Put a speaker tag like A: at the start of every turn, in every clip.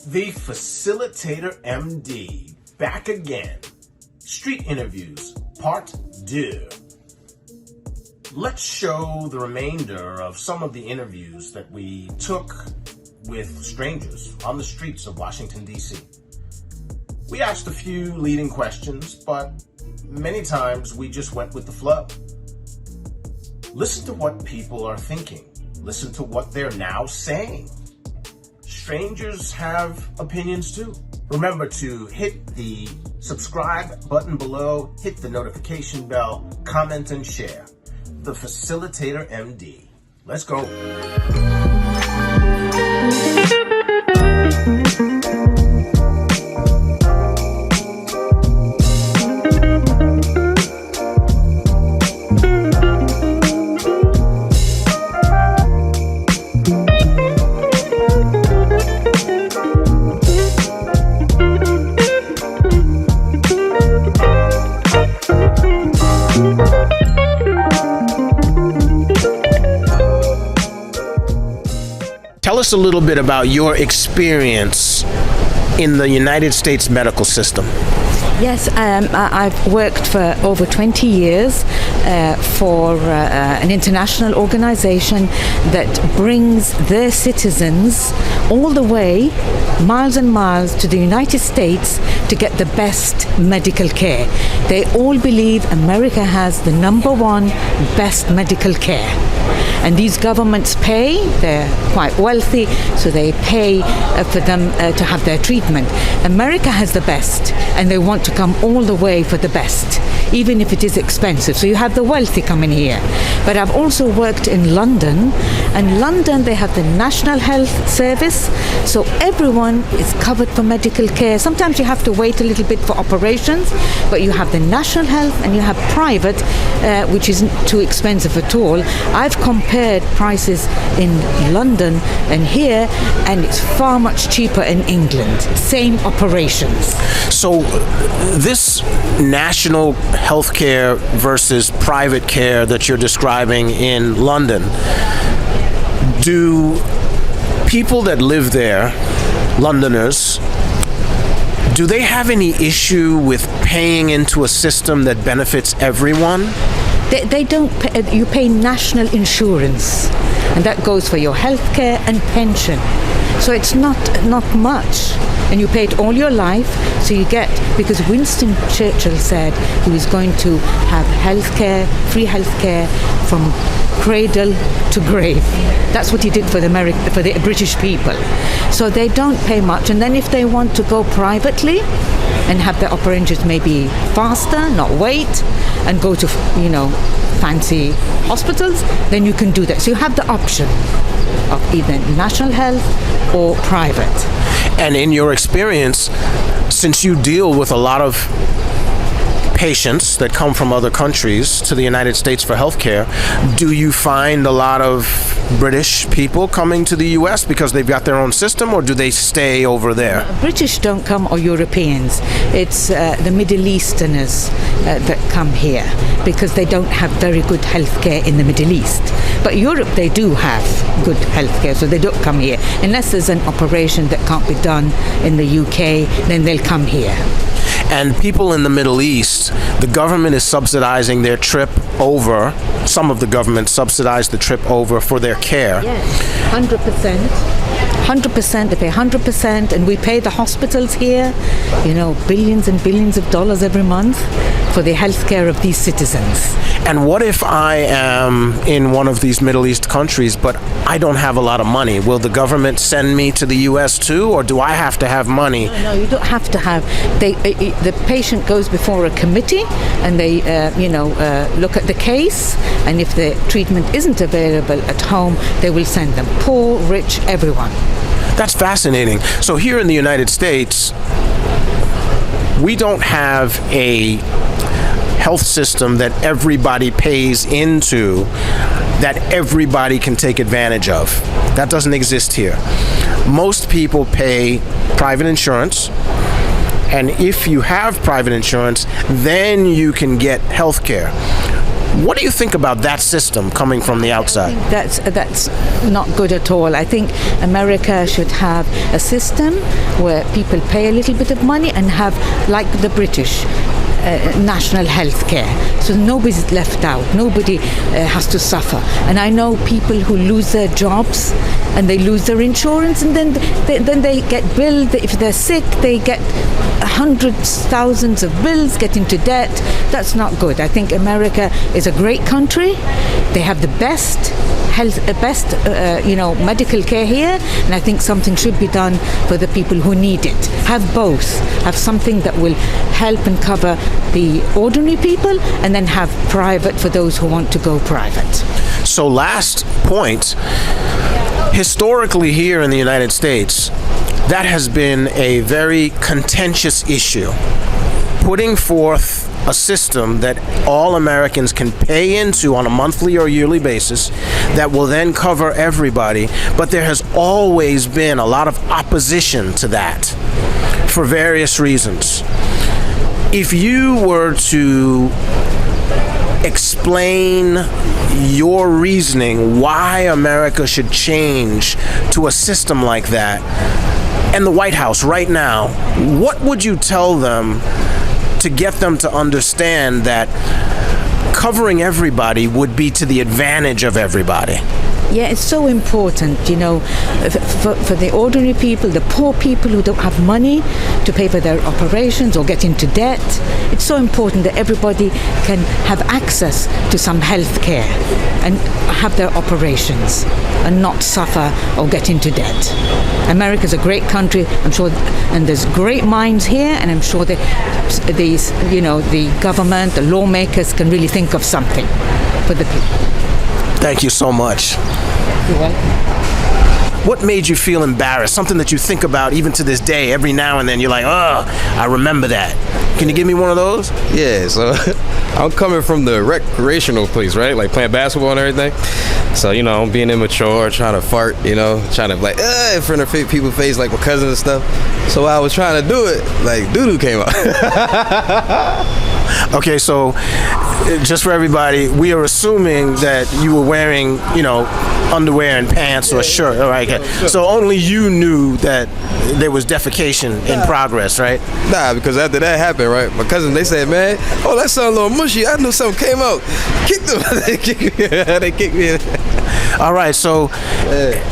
A: The Facilitator MD, back again. Street Interviews, Part 2. Let's show the remainder of some of the interviews that we took with strangers on the streets of Washington, D.C. We asked a few leading questions, but many times we just went with the flow. Listen to what people are thinking. Listen to what they're now saying. Strangers have opinions too. Remember to hit the subscribe button below, hit the notification bell, comment and share. The Facilitator MD. Let's go. Tell us a little bit about your experience in the United States medical system.
B: Yes, I've worked for over 20 years for an international organization that brings their citizens all the way, miles and miles, to the United States to get the best medical care. They all believe America has the #1 best medical care. And these governments pay, they're quite wealthy, so they pay for them to have their treatment. America has the best, and they want to come all the way for the best, even if it is expensive. So you have the wealthy coming here. But I've also worked in London, and London, they have the National Health Service, so everyone is covered for medical care. Sometimes you have to wait a little bit for operations, but you have the National Health and you have private, which isn't too expensive at all. I've compared prices in London and here, and it's far much cheaper in England. Same operations.
A: So this national health care versus private care that you're describing in London, do people that live there, Londoners, do they have any issue with paying into a system that benefits everyone?
B: They don't pay, you pay national insurance, and that goes for your health care and pension. So it's not much, and you pay it all your life. So you get, because Winston Churchill said he was going to have free health care from cradle to grave. That's what he did for the British people. So they don't pay much, and then if they want to go privately and have their operations maybe faster, not wait, and go to fancy hospitals, then you can do that. So you have the option of either national health or private.
A: And in your experience, since you deal with a lot of patients that come from other countries to the United States for healthcare, do you find a lot of British people coming to the U.S. because they've got their own system, or do they stay over there?
B: British don't come, or Europeans. It's the Middle Easterners that come here because they don't have very good healthcare in the Middle East. But Europe, they do have good healthcare, so they don't come here. Unless there's an operation that can't be done in the UK, then they'll come here.
A: And people in the Middle East, the government is subsidizing their trip over. Some of the government subsidize the trip over for their care.
B: Yes, 100%. 100%, they pay 100%, and we pay the hospitals here, billions and billions of dollars every month for the health care of these citizens.
A: And what if I am in one of these Middle East countries, but I don't have a lot of money? Will the government send me to the U.S. too, or do I have to have money?
B: No, you don't have to have. The patient goes before a committee, and they, look at the case, and if the treatment isn't available at home, they will send them. Poor, rich, everyone.
A: That's fascinating. So here in the United States, we don't have a health system that everybody pays into, that everybody can take advantage of. That doesn't exist here. Most people pay private insurance, and if you have private insurance, then you can get health care. What do you think about that system coming from the outside?
B: That's not good at all. I think America should have a system where people pay a little bit of money and have, like the British, national health care, so nobody's left out, nobody has to suffer. And I know people who lose their jobs and they lose their insurance, and then they get billed. If they're sick, they get hundreds, thousands of bills, get into debt. That's not good. I think America is a great country. They have the best medical care here, and I think something should be done for the people who need it. Have both. Have something that will help and cover the ordinary people, and then have private for those who want to go private.
A: So last point, historically here in the United States, that has been a very contentious issue. Putting forth a system that all Americans can pay into on a monthly or yearly basis that will then cover everybody, but there has always been a lot of opposition to that for various reasons. If you were to explain your reasoning why America should change to a system like that, and the White House right now, what would you tell them to get them to understand that covering everybody would be to the advantage of everybody?
B: Yeah, it's so important, for the ordinary people, the poor people who don't have money to pay for their operations or get into debt. It's so important that everybody can have access to some health care and have their operations and not suffer or get into debt. America's a great country, I'm sure, and there's great minds here, and I'm sure that the government, the lawmakers can really think of something for the people.
A: Thank you so much.
B: You're welcome.
A: What made you feel embarrassed? Something that you think about even to this day, every now and then you're like, oh, I remember that. Can you give me one of those?
C: Yeah, so I'm coming from the recreational place, right? Like playing basketball and everything. So, I'm being immature, trying to fart, trying to in front of people's face, like my cousins and stuff. So while I was trying to do it, like doo-doo came out.
A: Okay, so just for everybody, we are assuming that you were wearing, underwear and pants or a shirt. All right, okay. So only you knew that there was defecation in progress, right?
C: Nah, because after that happened, right, my cousins, they said, man, oh, that sounded a little mushy. I knew something came out. Kick them. They kicked me in.
A: All right, so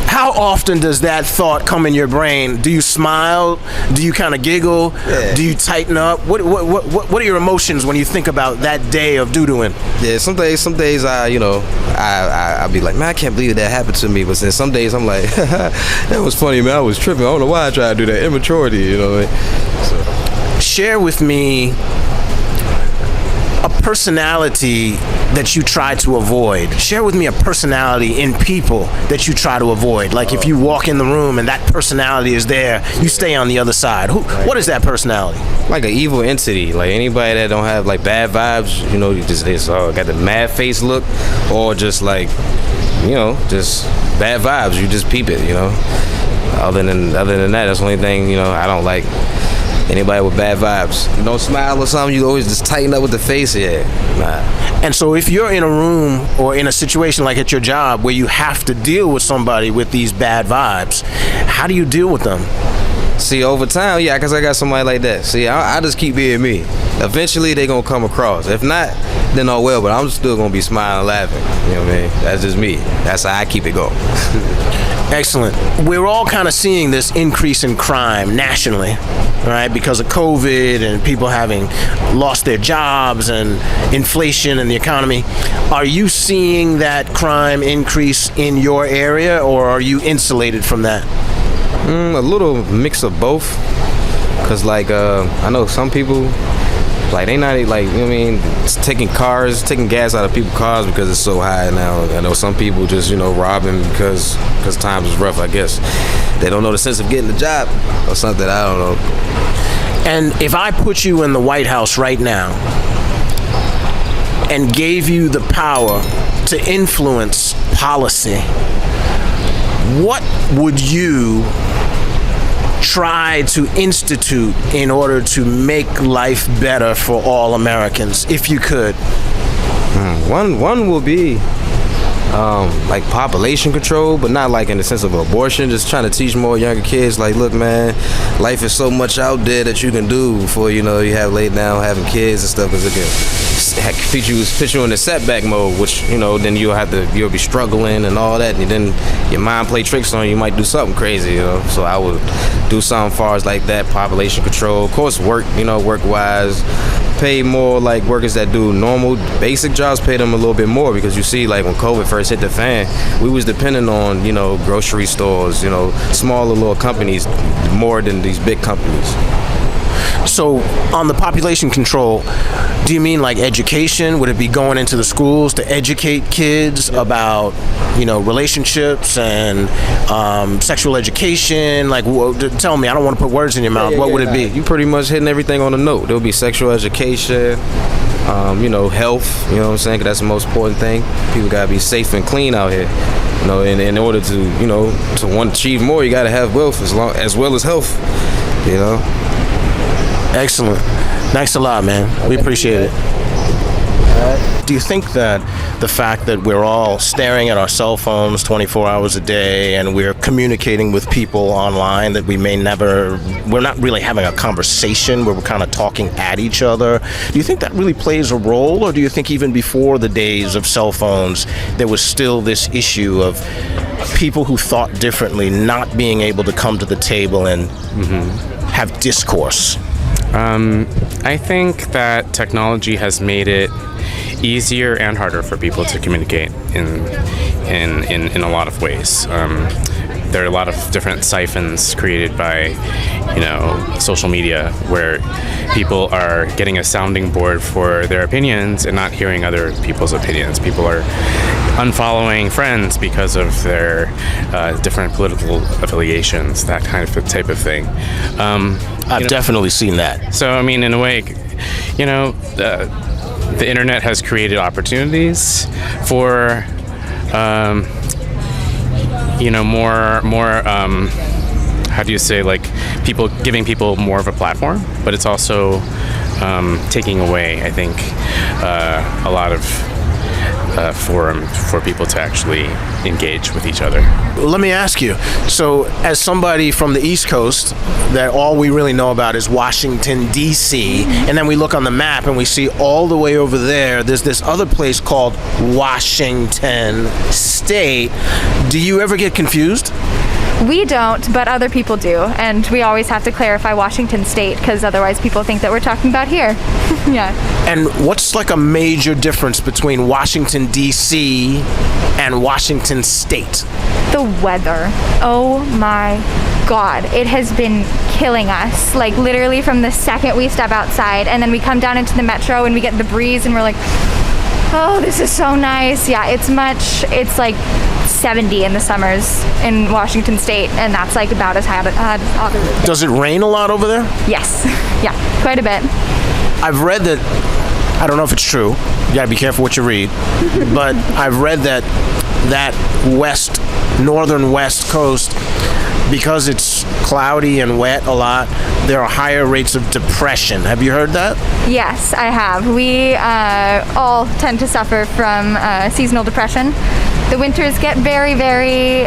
A: how often does that thought come in your brain? Do you smile? Do you kind of giggle?
C: Yeah.
A: Do you tighten up? What are your emotions when you think about that day of doo-dooing?
C: Yeah, some days I be like, man, I can't believe that happened to me. But then some days I'm like, that was funny, man. I was tripping. I don't know why I tried to do that. Immaturity, you know what I mean? So.
A: Share with me a personality that you try to avoid. Share with me a personality in people that you try to avoid. Like if you walk in the room and that personality is there, you stay on the other side. What is that personality?
C: Like an evil entity. Like anybody that don't have like bad vibes, you just got the mad face look, or just like, just bad vibes. You just peep it, Other than that, that's the only thing, I don't like. Anybody with bad vibes. You don't smile or something, you always just tighten up with the face. Yeah, nah.
A: And so if you're in a room or in a situation like at your job where you have to deal with somebody with these bad vibes, how do you deal with them?
C: See, over time, yeah, because I got somebody like that. See, I just keep being me. Eventually, they going to come across. If not, then oh well, but I'm still going to be smiling and laughing. You know what I mean? That's just me. That's how I keep it going.
A: Excellent. We're all kind of seeing this increase in crime nationally, right? Because of COVID and people having lost their jobs and inflation in the economy. Are you seeing that crime increase in your area, or are you insulated from that?
C: A little mix of both. Because, I know some people, they not, taking gas out of people's cars because it's so high now. I know some people just, robbing because times is rough, I guess. They don't know the sense of getting a job or something, I don't know.
A: And if I put you in the White House right now and gave you the power to influence policy, what would you try to institute in order to make life better for all Americans, if you could?
C: One will be like population control, but not like in the sense of abortion. Just trying to teach more younger kids, like, look, man, life is so much out there that you can do before you have laid down having kids and stuff, because it can put you in the setback mode, which then you'll be struggling and all that, and then your mind play tricks on you. You might do something crazy, So I would do something as far as like that, population control. Of course, work wise. Pay more like workers that do normal basic jobs, pay them a little bit more, because you see, like when COVID first hit the fan, we was depending on grocery stores, smaller little companies more than these big companies.
A: So on the population control, do you mean like education? Would it be going into the schools to educate kids about relationships and sexual education? Like, tell me, I don't want to put words in your mouth. What would it be?
C: You pretty much hitting everything on the note. There'll be sexual education, health, you know what I'm saying? 'Cause that's the most important thing. People gotta be safe and clean out here. And in order to to achieve more, you gotta have wealth as well as health.
A: Excellent. Thanks a lot, man. We appreciate it. Do you think that the fact that we're all staring at our cell phones 24 hours a day and we're communicating with people online that we're not really having a conversation where we're kind of talking at each other, do you think that really plays a role? Or do you think even before the days of cell phones, there was still this issue of people who thought differently not being able to come to the table and have discourse?
D: I think that technology has made it easier and harder for people to communicate in a lot of ways. There are a lot of different siphons created by, social media, where people are getting a sounding board for their opinions and not hearing other people's opinions. People are unfollowing friends because of their different political affiliations, that kind of type of thing.
A: I've definitely seen that.
D: So, I mean, in a way, the internet has created opportunities for, more, how do you say, like, giving people more of a platform, but it's also taking away, I think, a lot of forum for people to actually engage with each other.
A: Let me ask you, so as somebody from the East Coast, that all we really know about is Washington, D.C., and then we look on the map and we see all the way over there's this other place called Washington State. Do you ever get confused?
E: We don't, but other people do, and we always have to clarify Washington State, because otherwise people think that we're talking about here. Yeah.
A: And what's like a major difference between Washington, D.C. and Washington State?
E: The weather. Oh my God. It has been killing us. Like, literally from the second we step outside, and then we come down into the metro and we get the breeze and we're like, oh, this is so nice. Yeah, it's like 70 in the summers in Washington State, and that's like about as hot.
A: Does it rain a lot over there?
E: Yes. Yeah, quite a bit.
A: I've read that, I don't know if it's true, you gotta be careful what you read, but I've read that northern west coast, because it's cloudy and wet a lot, there are higher rates of depression. Have you heard that?
E: Yes, I have. We all tend to suffer from seasonal depression. The winters get very, very,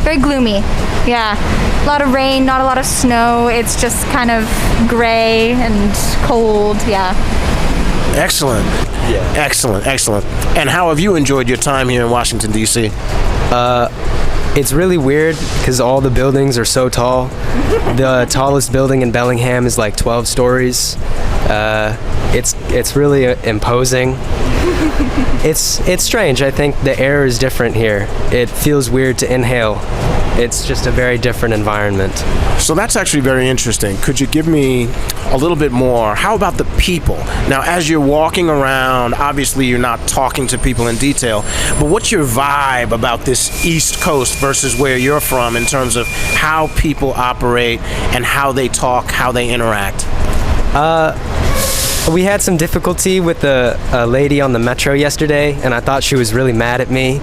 E: very gloomy. Yeah, a lot of rain, not a lot of snow. It's just kind of gray and cold. Yeah.
A: Excellent. Yeah. Excellent. And how have you enjoyed your time here in Washington, D.C.?
F: It's really weird because all the buildings are so tall. The tallest building in Bellingham is like 12 stories. It's really imposing. It's strange. I think the air is different here. It feels weird to inhale. It's just a very different environment.
A: So that's actually very interesting. Could you give me a little bit more? How about the people? Now, as you're walking around, obviously you're not talking to people in detail, but what's your vibe about this East Coast versus where you're from in terms of how people operate and how they talk, how they interact?
F: We had some difficulty with a lady on the metro yesterday, and I thought she was really mad at me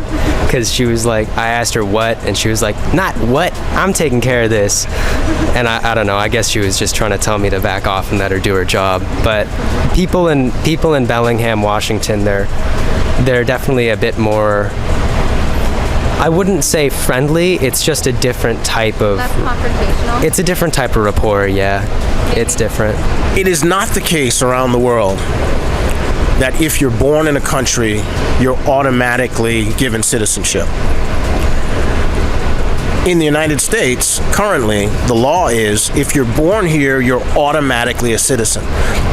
F: because she was like, I asked her what, and she was like, not what, I'm taking care of this. And I don't know, I guess she was just trying to tell me to back off and let her do her job. But people in Bellingham, Washington, they're definitely a bit more, I wouldn't say friendly, it's just a different type of...
E: Less confrontational?
F: It's a different type of rapport, yeah. It's different.
A: It is not the case around the world that if you're born in a country, you're automatically given citizenship. In the United States, currently, the law is if you're born here, you're automatically a citizen.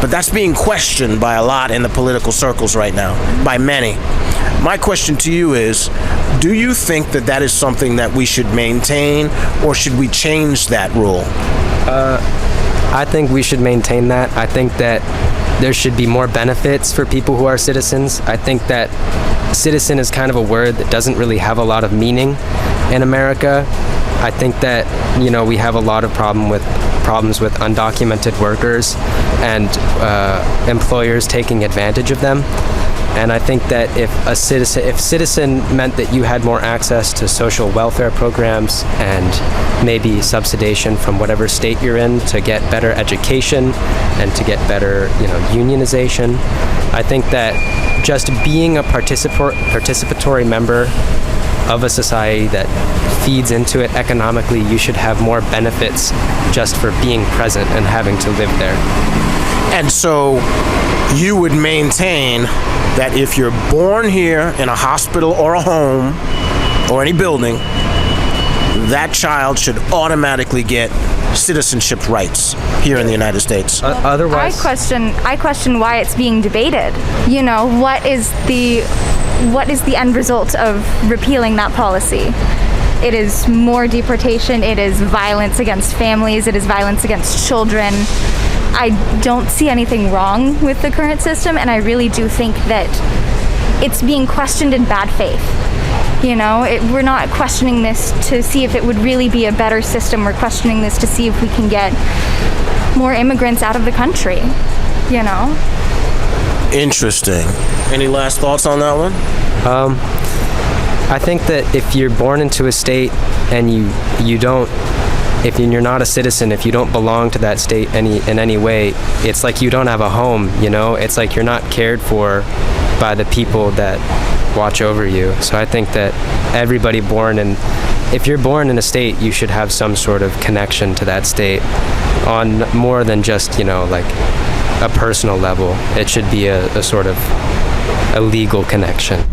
A: But that's being questioned by a lot in the political circles right now, by many. My question to you is, do you think that that is something that we should maintain, or should we change that rule?
F: I think we should maintain that. I think that there should be more benefits for people who are citizens. I think that citizen is kind of a word that doesn't really have a lot of meaning in America. I think that, we have a lot of problems with undocumented workers and employers taking advantage of them. And I think that if citizen meant that you had more access to social welfare programs and maybe subsidization from whatever state you're in to get better education and to get better, unionization, I think that just being a participatory member of a society that feeds into it economically, you should have more benefits just for being present and having to live there.
A: And so you would maintain that if you're born here in a hospital or a home or any building, that child should automatically get citizenship rights here in the United States.
F: Otherwise,
E: I question why it's being debated. What is the end result of repealing that policy? It is more deportation, it is violence against families, it is violence against children. I don't see anything wrong with the current system, and I really do think that it's being questioned in bad faith. We're not questioning this to see if it would really be a better system. We're questioning this to see if we can get more immigrants out of the country,
A: Interesting. Any last thoughts on that one?
F: I think that if you're born into a state and if you're not a citizen, if you don't belong to that state in any way, it's like you don't have a home, It's like you're not cared for by the people that watch over you. So I think that everybody if you're born in a state, you should have some sort of connection to that state on more than just, like a personal level. It should be a sort of a legal connection.